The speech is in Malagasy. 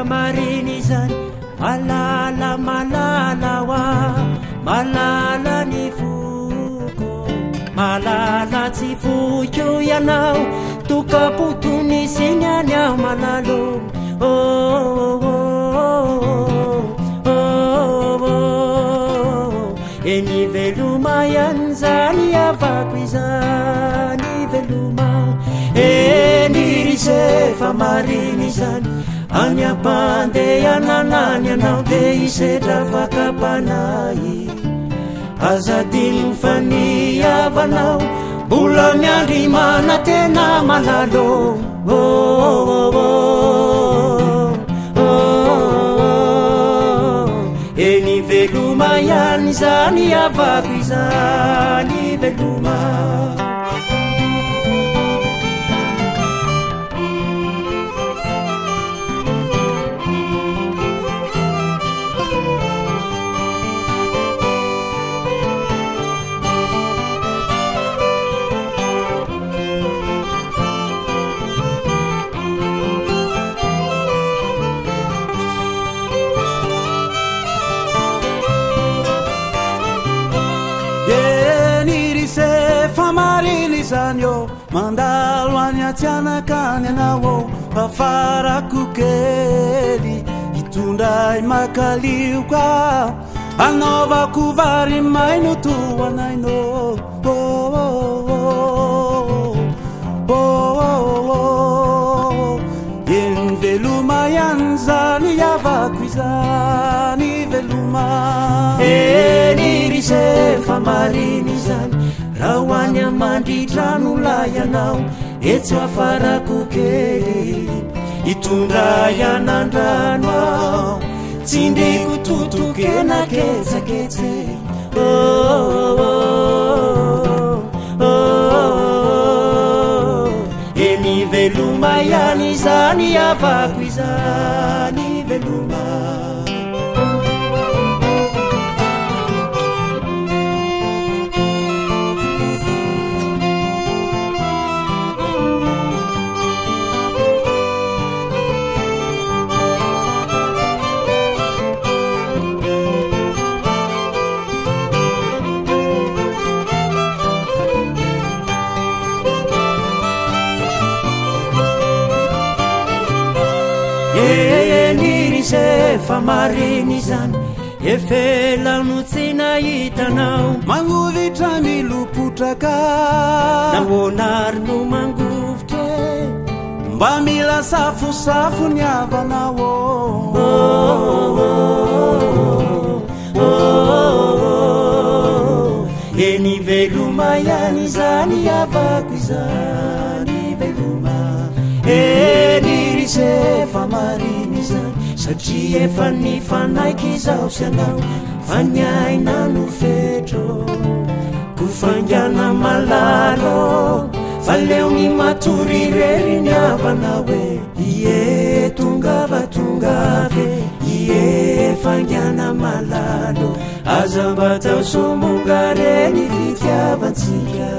mariny zany malala malala wa malala ny foko malala tsy foko ianao tokapotony signany aho malalo eny veloma ihany zany avako izany veloma eny risefa mariny zany any ampandehananany anao de isedra fakapanay azadiny faniavanao mbola miandrimana tena malalo eny veloma ihany zany avako izany veloma mandalo any atianakany anao afarako kely hitondray makalio ka anaovako vary maino toanaino eny veloma ihany zany avako izany veloma eny risefa mariny zany raha hoany amandritrano lay anao etsy afarako kely hitondray anandrano ao tsindriko totokena ketsaketse eny veloma ihany izany avako izany veloma fa mariny zany efelano tsy nahitanao mangovitra milopotraka namonary no mangovitra mba mila safosafo ny avanao eny veloma ihany zany avako izany veloma eny risefa mariny zany satria efa ny fanaiky zao sy anao fanyaina no fetro ko fangana malalo fa leo ny matory rery ny avanao hoe ie tongavatongave ie fangana malalo aza mba tao somonga reny fitiavantsika